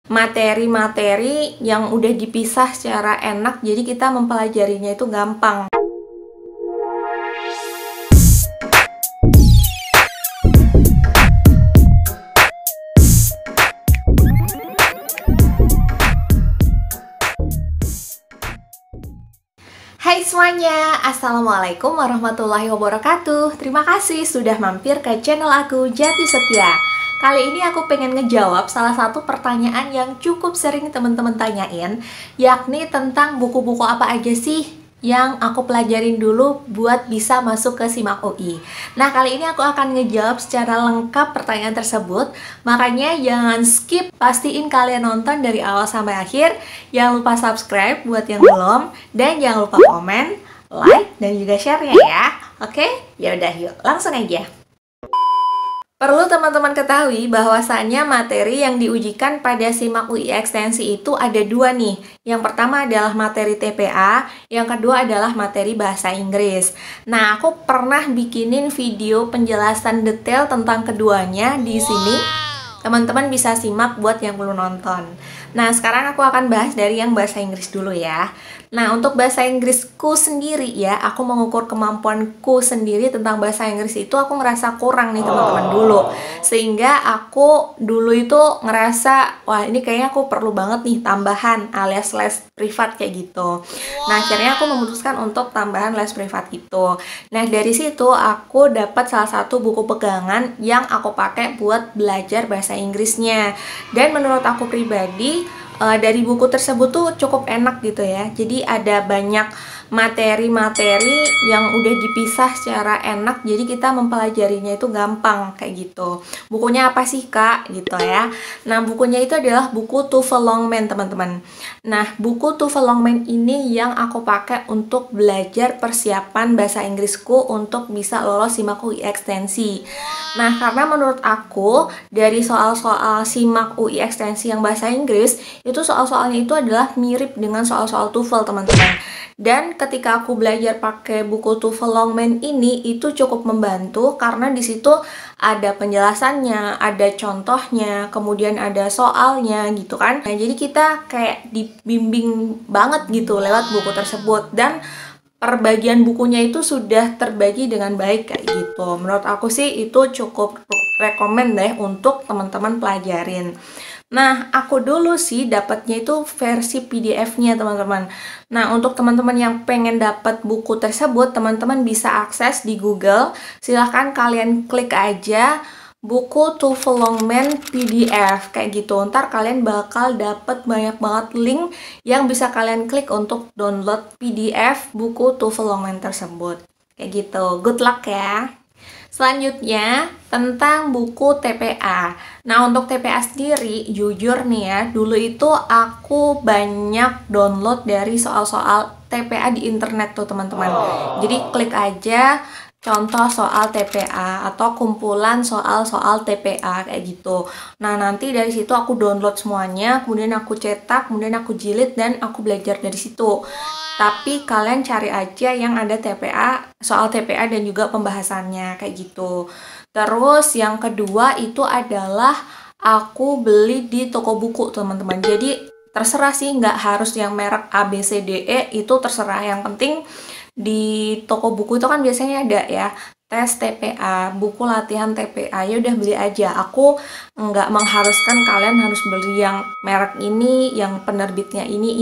materi-materi yang udah dipisah secara enak, jadi kita mempelajarinya itu gampang. Hai semuanya, Assalamualaikum warahmatullahi wabarakatuh. Terima kasih sudah mampir ke channel aku Jati Setia. Kali ini aku pengen ngejawab salah satu pertanyaan yang cukup sering teman-teman tanyain, yakni tentang buku-buku apa aja sih yang aku pelajarin dulu buat bisa masuk ke SIMAK UI. Nah, kali ini aku akan ngejawab secara lengkap pertanyaan tersebut. Makanya jangan skip, pastiin kalian nonton dari awal sampai akhir. Jangan lupa subscribe buat yang belum, dan jangan lupa komen, like, dan juga share-nya ya. Oke? Ya udah yuk, langsung aja. Perlu teman-teman ketahui bahwasannya materi yang diujikan pada SIMAK UI Ekstensi itu ada dua nih. Yang pertama adalah materi TPA, yang kedua adalah materi bahasa Inggris. Nah, aku pernah bikinin video penjelasan detail tentang keduanya di sini. Teman-teman bisa simak buat yang belum nonton. Nah, sekarang aku akan bahas dari yang bahasa Inggris dulu ya. Nah, untuk bahasa Inggrisku sendiri ya, aku mengukur kemampuanku sendiri tentang bahasa Inggris itu aku ngerasa kurang nih teman-teman dulu. Sehingga aku dulu itu ngerasa, wah ini kayaknya aku perlu banget nih tambahan alias les privat kayak gitu. Nah, akhirnya aku memutuskan untuk tambahan les privat gitu. Nah, dari situ aku dapat salah satu buku pegangan yang aku pakai buat belajar bahasa Inggrisnya. Dan menurut aku pribadi, dari buku tersebut tuh cukup enak gitu ya. Jadi ada banyak materi-materi yang udah dipisah secara enak, jadi kita mempelajarinya itu gampang kayak gitu. Bukunya apa sih kak? Gitu ya. Nah, bukunya itu adalah buku TOEFL Longman teman-teman. Nah, buku TOEFL Longman ini yang aku pakai untuk belajar persiapan bahasa Inggrisku untuk bisa lolos SIMAK UI Ekstensi. Nah, karena menurut aku dari soal-soal SIMAK UI Ekstensi yang bahasa Inggris itu soal-soalnya itu adalah mirip dengan soal-soal TOEFL teman-teman. Dan ketika aku belajar pakai buku TOEFL Longman ini itu cukup membantu karena di situ ada penjelasannya, ada contohnya, kemudian ada soalnya gitu kan. Nah, jadi kita kayak dibimbing banget gitu lewat buku tersebut, dan perbagian bukunya itu sudah terbagi dengan baik kayak gitu. Menurut aku sih itu cukup rekomen deh untuk teman-teman pelajarin. Nah, aku dulu sih dapatnya itu versi PDF-nya, teman-teman. Nah, untuk teman-teman yang pengen dapat buku tersebut, teman-teman bisa akses di Google. Silahkan kalian klik aja buku TOEFL Longman PDF kayak gitu. Ntar kalian bakal dapat banyak banget link yang bisa kalian klik untuk download PDF buku TOEFL Longman tersebut. Kayak gitu. Good luck ya. Selanjutnya, tentang buku TPA. Nah, untuk TPA sendiri, jujur nih ya, dulu itu aku banyak download dari soal-soal TPA di internet tuh teman-teman. Jadi klik aja contoh soal TPA atau kumpulan soal-soal TPA kayak gitu. Nah, nanti dari situ aku download semuanya, kemudian aku cetak, kemudian aku jilid, dan aku belajar dari situ. Tapi kalian cari aja yang ada TPA, soal TPA dan juga pembahasannya kayak gitu. Terus yang kedua itu adalah aku beli di toko buku teman-teman. Jadi terserah sih, nggak harus yang merek A, B, C, D, E, itu terserah. Yang penting di toko buku itu kan biasanya ada ya tes TPA, buku latihan TPA, ya udah beli aja. Aku nggak mengharuskan kalian harus beli yang merek ini, yang penerbitnya ini,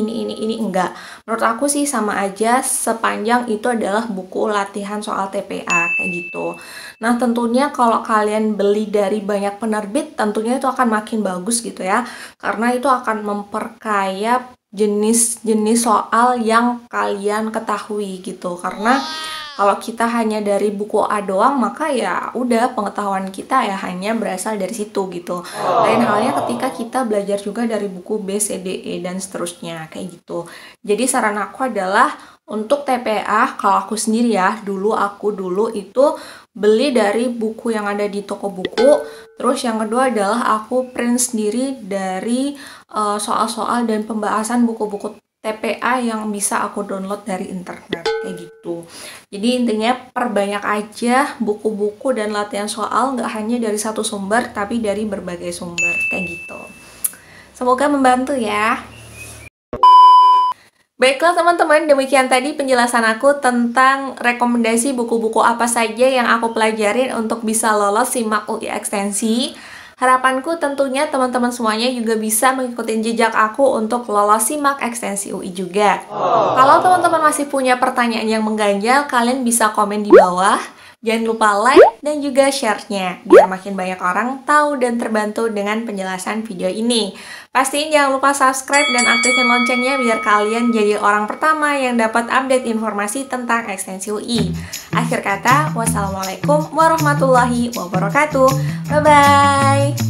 enggak. Menurut aku sih sama aja sepanjang itu adalah buku latihan soal TPA kayak gitu. Nah, tentunya kalau kalian beli dari banyak penerbit, tentunya itu akan makin bagus gitu ya, karena itu akan memperkaya jenis-jenis soal yang kalian ketahui gitu. Karena kalau kita hanya dari buku A doang, maka ya udah pengetahuan kita ya hanya berasal dari situ gitu. Lain halnya ketika kita belajar juga dari buku B, C, D, E, dan seterusnya kayak gitu. Jadi saran aku adalah untuk TPA, kalau aku sendiri ya, aku dulu itu beli dari buku yang ada di toko buku. Terus yang kedua adalah aku print sendiri dari soal-soal dan pembahasan buku-buku TPA yang bisa aku download dari internet kayak gitu. Jadi intinya perbanyak aja buku-buku dan latihan soal, nggak hanya dari satu sumber tapi dari berbagai sumber kayak gitu. Semoga membantu ya. Baiklah teman-teman, demikian tadi penjelasan aku tentang rekomendasi buku-buku apa saja yang aku pelajarin untuk bisa lolos SIMAK UI Ekstensi. Harapanku tentunya teman-teman semuanya juga bisa mengikuti jejak aku untuk lolos SIMAK Ekstensi UI juga. Kalau teman-teman masih punya pertanyaan yang mengganjal, kalian bisa komen di bawah. Jangan lupa like dan juga share-nya, biar makin banyak orang tahu dan terbantu dengan penjelasan video ini. Pastiin jangan lupa subscribe dan aktifin loncengnya biar kalian jadi orang pertama yang dapat update informasi tentang Ekstensi UI. Akhir kata, wassalamualaikum warahmatullahi wabarakatuh. Bye-bye!